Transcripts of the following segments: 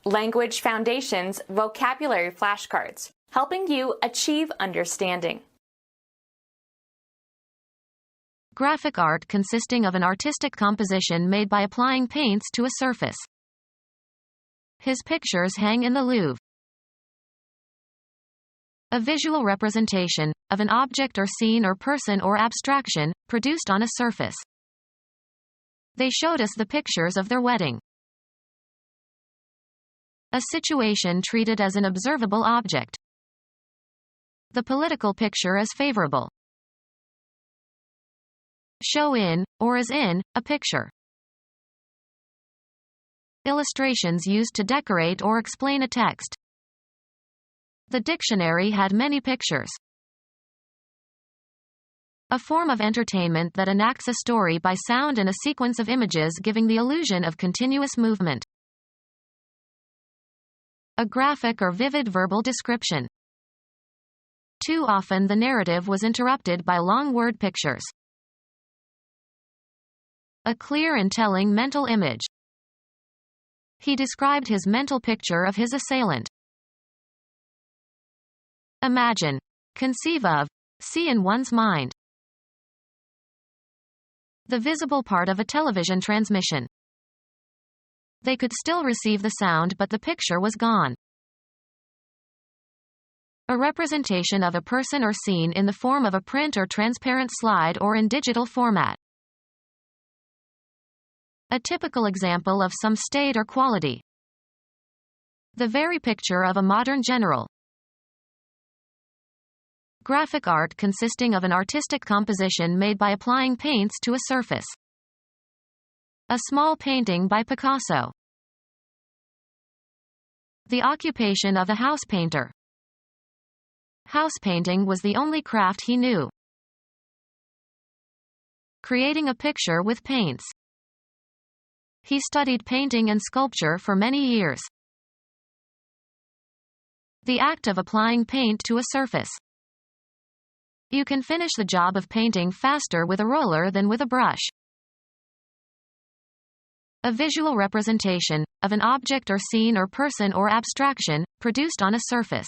Language Foundations Vocabulary Flashcards, helping you achieve understanding. Graphic art consisting of an artistic composition made by applying paints to a surface. His pictures hang in the Louvre. A visual representation of an object or scene or person or abstraction produced on a surface. They showed us the pictures of their wedding. A situation treated as an observable object. The political picture is favorable. Show in, or as in, a picture. Illustrations used to decorate or explain a text. The dictionary had many pictures. A form of entertainment that enacts a story by sound and a sequence of images giving the illusion of continuous movement. A graphic or vivid verbal description. Too often the narrative was interrupted by long word pictures. A clear and telling mental image. He described his mental picture of his assailant. Imagine, conceive of, see in one's mind. The visible part of a television transmission. They could still receive the sound, but the picture was gone. A representation of a person or scene in the form of a print or transparent slide or in digital format. A typical example of some state or quality. The very picture of a modern general. Graphic art consisting of an artistic composition made by applying paints to a surface. A small painting by Picasso. The occupation of a house painter. House painting was the only craft he knew. Creating a picture with paints. He studied painting and sculpture for many years. The act of applying paint to a surface. You can finish the job of painting faster with a roller than with a brush. A visual representation of an object or scene or person or abstraction produced on a surface.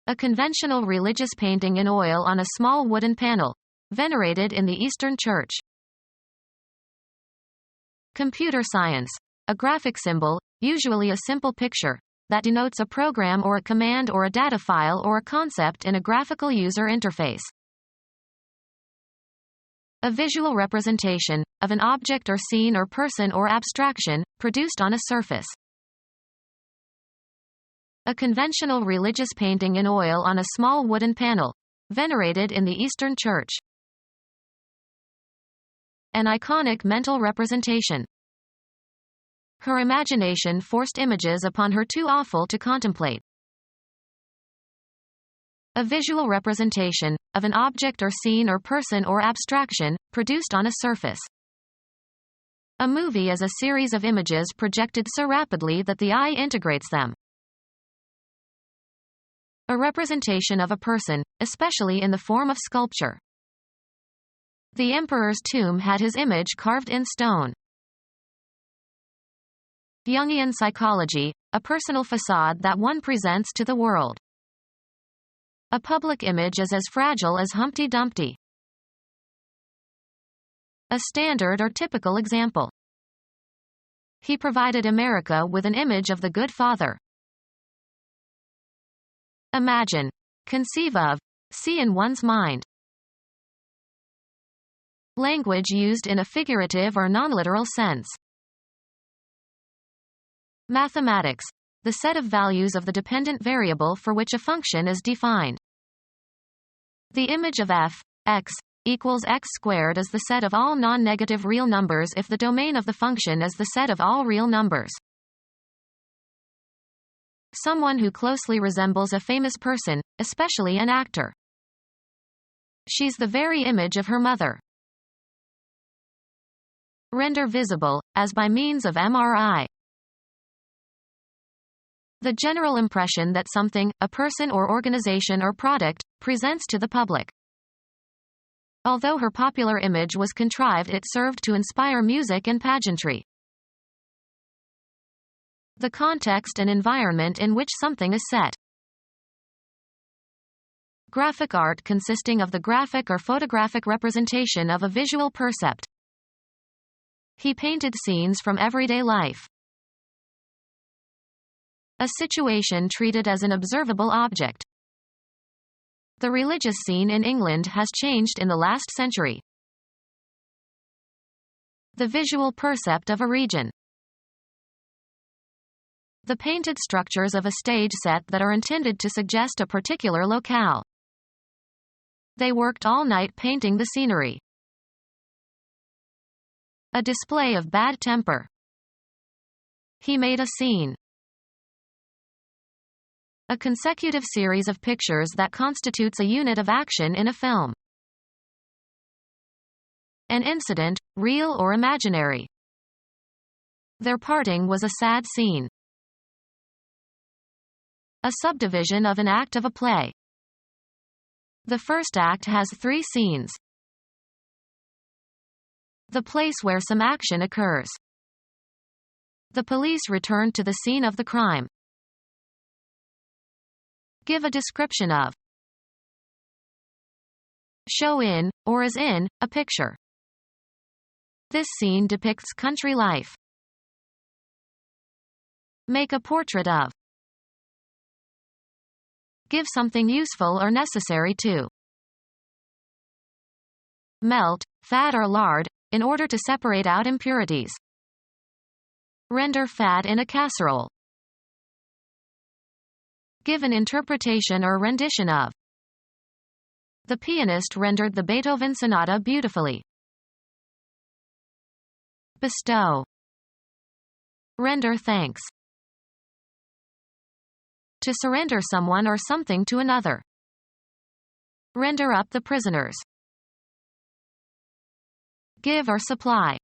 A conventional religious painting in oil on a small wooden panel, venerated in the Eastern Church. Computer science. A graphic symbol, usually a simple picture, that denotes a program or a command or a data file or a concept in a graphical user interface. A visual representation of an object or scene or person or abstraction produced on a surface. A conventional religious painting in oil on a small wooden panel, venerated in the Eastern Church. An iconic mental representation. Her imagination forced images upon her too awful to contemplate. A visual representation of an object or scene or person or abstraction produced on a surface. A movie is a series of images projected so rapidly that the eye integrates them. A representation of a person, especially in the form of sculpture. The emperor's tomb had his image carved in stone. Jungian psychology, a personal facade that one presents to the world. A public image is as fragile as Humpty Dumpty. A standard or typical example. He provided America with an image of the good father. Imagine, conceive of, see in one's mind. Language used in a figurative or non-literal sense. Mathematics. The set of values of the dependent variable for which a function is defined. The image of f, x, equals x squared is the set of all non-negative real numbers if the domain of the function is the set of all real numbers. Someone who closely resembles a famous person, especially an actor. She's the very image of her mother. Render visible, as by means of MRI. The general impression that something, a person or organization or product, presents to the public. Although her popular image was contrived, it served to inspire music and pageantry. The context and environment in which something is set. Graphic art consisting of the graphic or photographic representation of a visual percept. He painted scenes from everyday life. A situation treated as an observable object. The religious scene in England has changed in the last century. The visual percept of a region. The painted structures of a stage set that are intended to suggest a particular locale. They worked all night painting the scenery. A display of bad temper. He made a scene. A consecutive series of pictures that constitutes a unit of action in a film. An incident, real or imaginary. Their parting was a sad scene. A subdivision of an act of a play. The first act has 3 scenes. The place where some action occurs. The police returned to the scene of the crime. Give a description of. Show in, or as in, a picture. This scene depicts country life. Make a portrait of. Give something useful or necessary to. Melt, fat or lard, in order to separate out impurities. Render fat in a casserole. Give an interpretation or rendition of. The pianist rendered the Beethoven sonata beautifully. Bestow. Render thanks. To surrender someone or something to another. Render up the prisoners. Give or supply.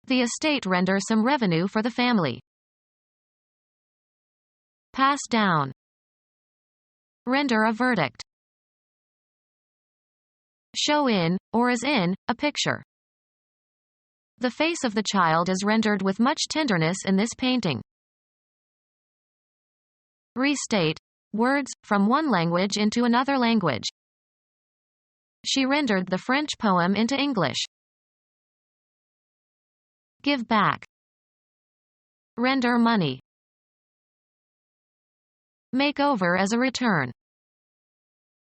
The estate renders some revenue for the family. Pass down. Render a verdict. Show in, or as in, a picture. The face of the child is rendered with much tenderness in this painting. Restate. Words, from one language into another language. She rendered the French poem into English. Give back. Render money. Make over as a return.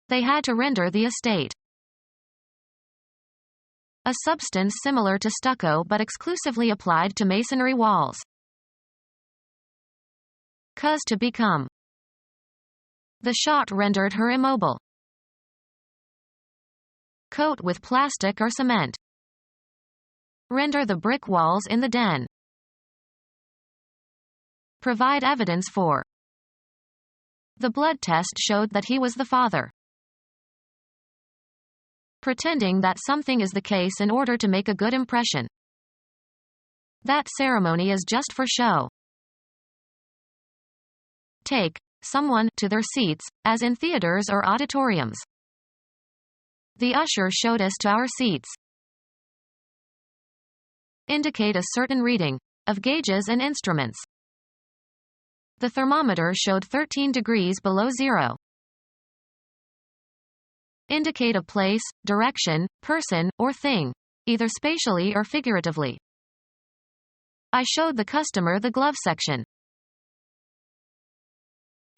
They had to render the estate. A substance similar to stucco but exclusively applied to masonry walls. Cause to become. The shot rendered her immobile. Coat with plastic or cement. Render the brick walls in the den. Provide evidence for. The blood test showed that he was the father. Pretending that something is the case in order to make a good impression. That ceremony is just for show. Take someone to their seats, as in theaters or auditoriums. The usher showed us to our seats. Indicate a certain reading of gauges and instruments. The thermometer showed 13 degrees below zero. Indicate a place, direction, person, or thing, either spatially or figuratively. I showed the customer the glove section.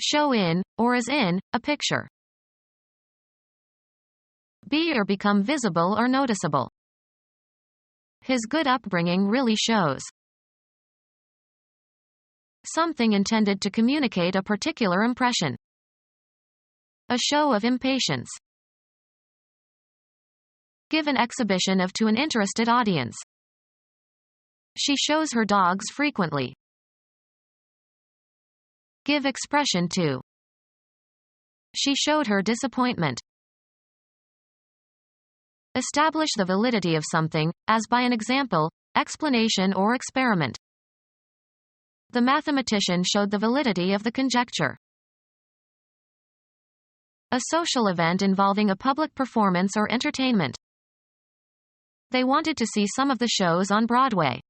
Show in, or as in, a picture. Be or become visible or noticeable. His good upbringing really shows. Something intended to communicate a particular impression. A show of impatience. Give an exhibition of to an interested audience. She shows her dogs frequently. Give expression to. She showed her disappointment. Establish the validity of something, as by an example, explanation or experiment. The mathematician showed the validity of the conjecture. A social event involving a public performance or entertainment. They wanted to see some of the shows on Broadway.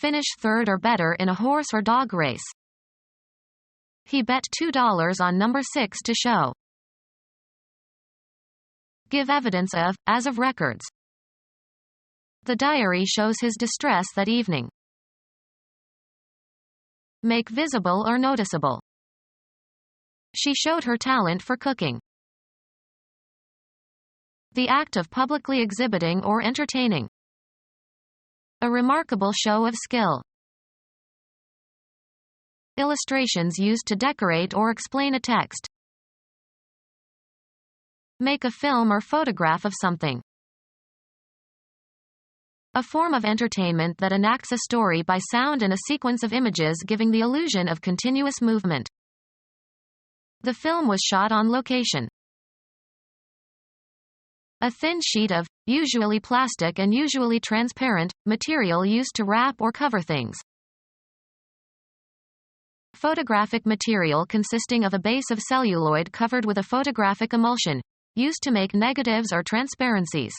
Finish third or better in a horse or dog race. He bet $2 on number 6 to show. Give evidence of, as of records. The diary shows his distress that evening. Make visible or noticeable. She showed her talent for cooking. The act of publicly exhibiting or entertaining. A remarkable show of skill. Illustrations used to decorate or explain a text. Make a film or photograph of something. A form of entertainment that enacts a story by sound and a sequence of images giving the illusion of continuous movement. The film was shot on location. A thin sheet of, usually plastic and usually transparent, material used to wrap or cover things. Photographic material consisting of a base of celluloid covered with a photographic emulsion, used to make negatives or transparencies.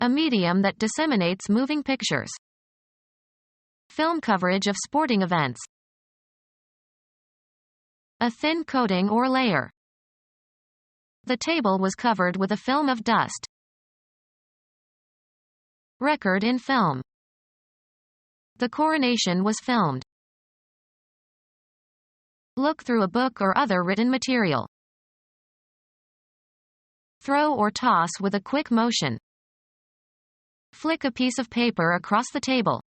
A medium that disseminates moving pictures. Film coverage of sporting events. A thin coating or layer. The table was covered with a film of dust. Record in film. The coronation was filmed. Look through a book or other written material. Throw or toss with a quick motion. Flick a piece of paper across the table.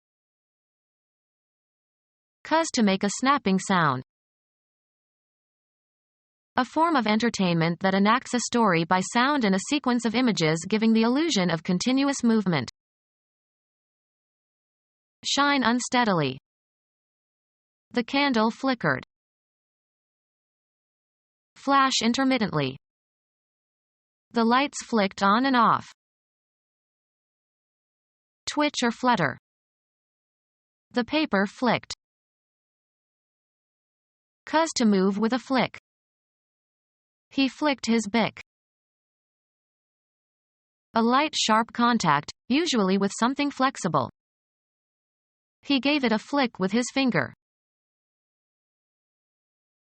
Cuz to make a snapping sound. A form of entertainment that enacts a story by sound and a sequence of images giving the illusion of continuous movement. Shine unsteadily. The candle flickered. Flash intermittently. The lights flicked on and off. Twitch or flutter. The paper flicked. Cuz to move with a flick. He flicked his bic. A light sharp contact, usually with something flexible. He gave it a flick with his finger.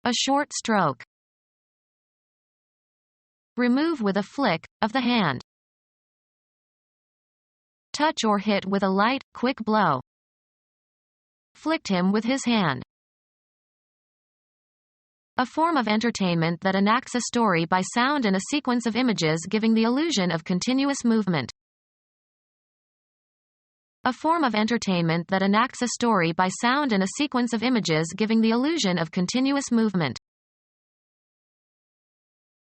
A short stroke. Remove with a flick of the hand. Touch or hit with a light, quick blow. Flicked him with his hand. A form of entertainment that enacts a story by sound and a sequence of images giving the illusion of continuous movement. A form of entertainment that enacts a story by sound and a sequence of images giving the illusion of continuous movement.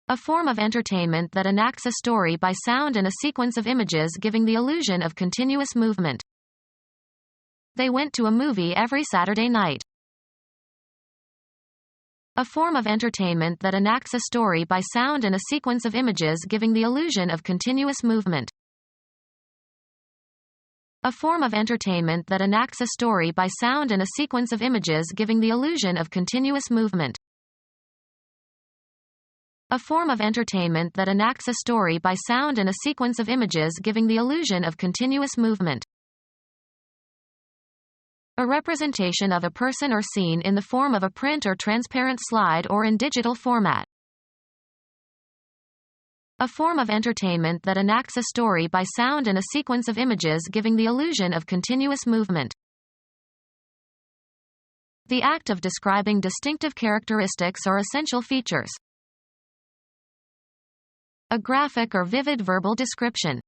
A form of entertainment that enacts a story by sound and a sequence of images giving the illusion of continuous movement. They went to a movie every Saturday night. A form of entertainment that enacts a story by sound and a sequence of images giving the illusion of continuous movement. A form of entertainment that enacts a story by sound and a sequence of images giving the illusion of continuous movement. A form of entertainment that enacts a story by sound and a sequence of images giving the illusion of continuous movement. A representation of a person or scene in the form of a print or transparent slide or in digital format. A form of entertainment that enacts a story by sound and a sequence of images giving the illusion of continuous movement. The act of describing distinctive characteristics or essential features. A graphic or vivid verbal description.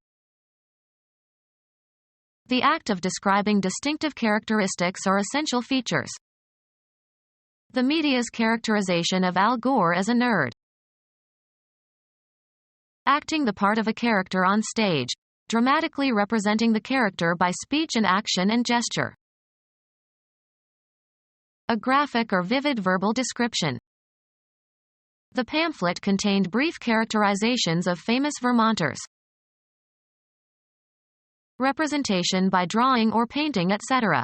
The act of describing distinctive characteristics or essential features. The media's characterization of Al Gore as a nerd. Acting the part of a character on stage, dramatically representing the character by speech and action and gesture. A graphic or vivid verbal description. The pamphlet contained brief characterizations of famous Vermonters. Representation by drawing or painting, etc.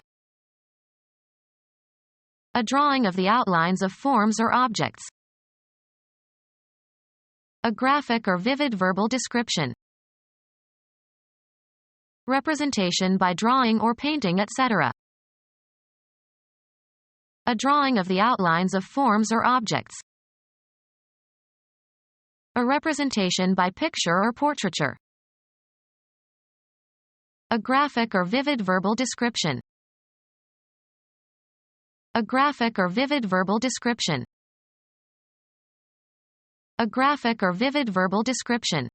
A drawing of the outlines of forms or objects. A graphic or vivid verbal description. representation by drawing or painting, etc. A drawing of the outlines of forms or objects. A representation by picture or portraiture. A graphic or vivid verbal description. A graphic or vivid verbal description. A graphic or vivid verbal description.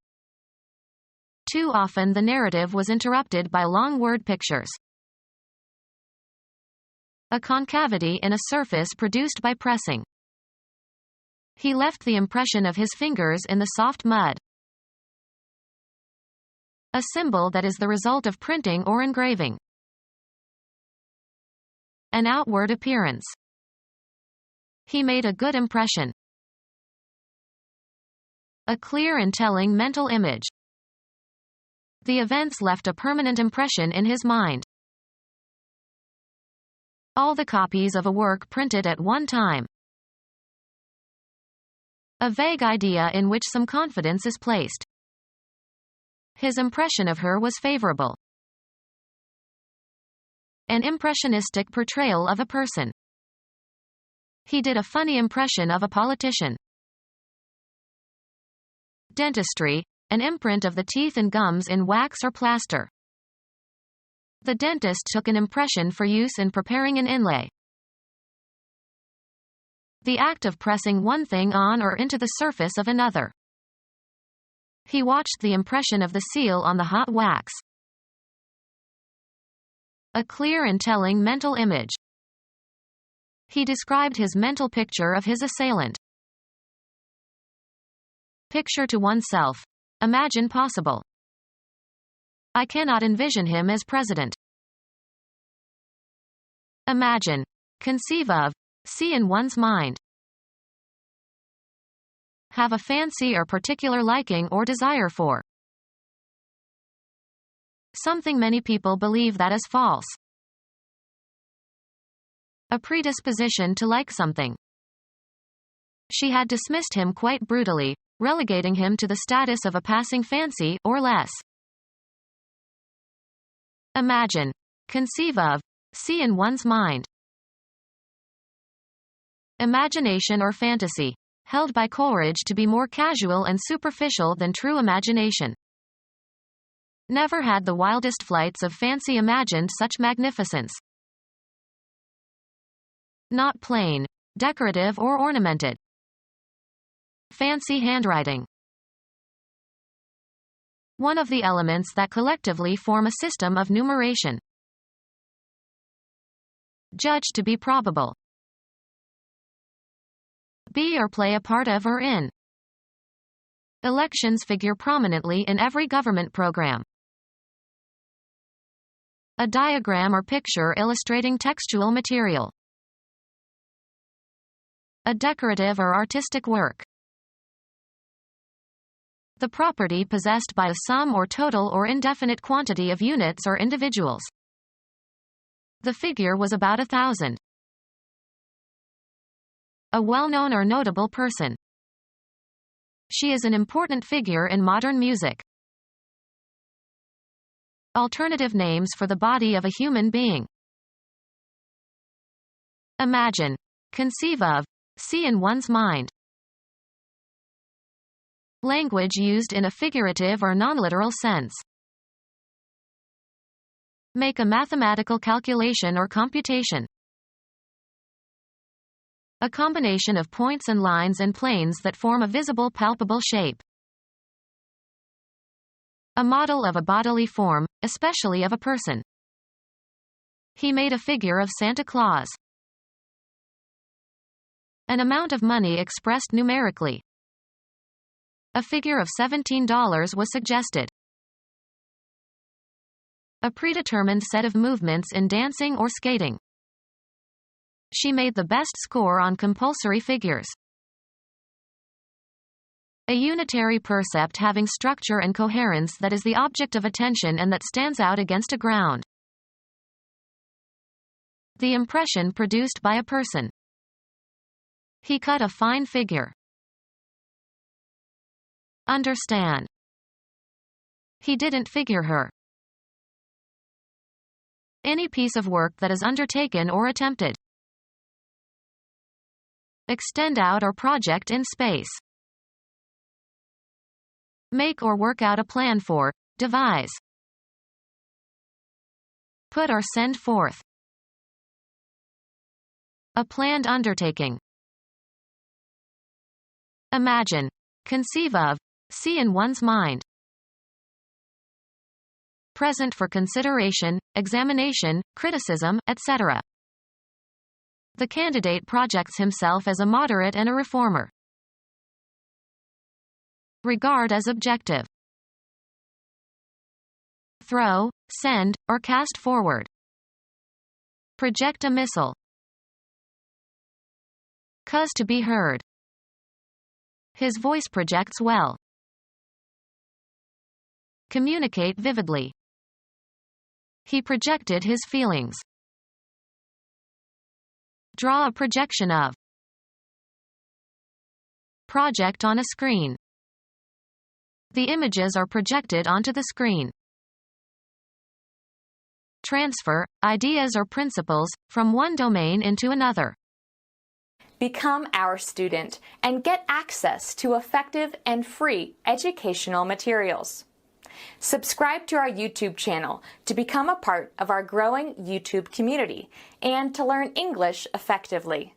Too often the narrative was interrupted by long word pictures. A concavity in a surface produced by pressing. He left the impression of his fingers in the soft mud. A symbol that is the result of printing or engraving. An outward appearance. He made a good impression. A clear and telling mental image. The events left a permanent impression in his mind. All the copies of a work printed at one time. A vague idea in which some confidence is placed. His impression of her was favorable. An impressionistic portrayal of a person. He did a funny impression of a politician. Dentistry, an imprint of the teeth and gums in wax or plaster. The dentist took an impression for use in preparing an inlay. The act of pressing one thing on or into the surface of another. He watched the impression of the seal on the hot wax. A clear and telling mental image. He described his mental picture of his assailant. Picture to oneself. Imagine possible. I cannot envision him as president. Imagine. Conceive of. See in one's mind. Have a fancy or particular liking or desire for. Something many people believe that is false. A predisposition to like something. She had dismissed him quite brutally, relegating him to the status of a passing fancy, or less. Imagine. Conceive of. See in one's mind. Imagination or fantasy. Held by Coleridge to be more casual and superficial than true imagination. Never had the wildest flights of fancy imagined such magnificence. Not plain, decorative or ornamented. Fancy handwriting. One of the elements that collectively form a system of numeration. Judged to be probable. Be or play a part of or in. Elections figure prominently in every government program. A diagram or picture illustrating textual material. A decorative or artistic work. The property possessed by a sum or total or indefinite quantity of units or individuals. The figure was about 1,000. A well-known or notable person. She is an important figure in modern music. Alternative names for the body of a human being. Imagine. Conceive of. See in one's mind. Language used in a figurative or non-literal sense. Make a mathematical calculation or computation. A combination of points and lines and planes that form a visible palpable shape. A model of a bodily form, especially of a person. He made a figure of Santa Claus. An amount of money expressed numerically. A figure of $17 was suggested. A predetermined set of movements in dancing or skating. She made the best score on compulsory figures. A unitary percept having structure and coherence that is the object of attention and that stands out against a ground. The impression produced by a person. He cut a fine figure. Understand. He didn't figure her. Any piece of work that is undertaken or attempted. Extend out or project in space. Make or work out a plan for, devise. Put or send forth. A planned undertaking. Imagine, conceive of, see in one's mind. Present for consideration, examination, criticism, etc. The candidate projects himself as a moderate and a reformer. Regard as objective. Throw, send, or cast forward. Project a missile. Cause to be heard. His voice projects well. Communicate vividly. He projected his feelings. Draw a projection of. Project on a screen. The images are projected onto the screen. Transfer, ideas or principles, from one domain into another. Become our student and get access to effective and free educational materials. Subscribe to our YouTube channel to become a part of our growing YouTube community and to learn English effectively.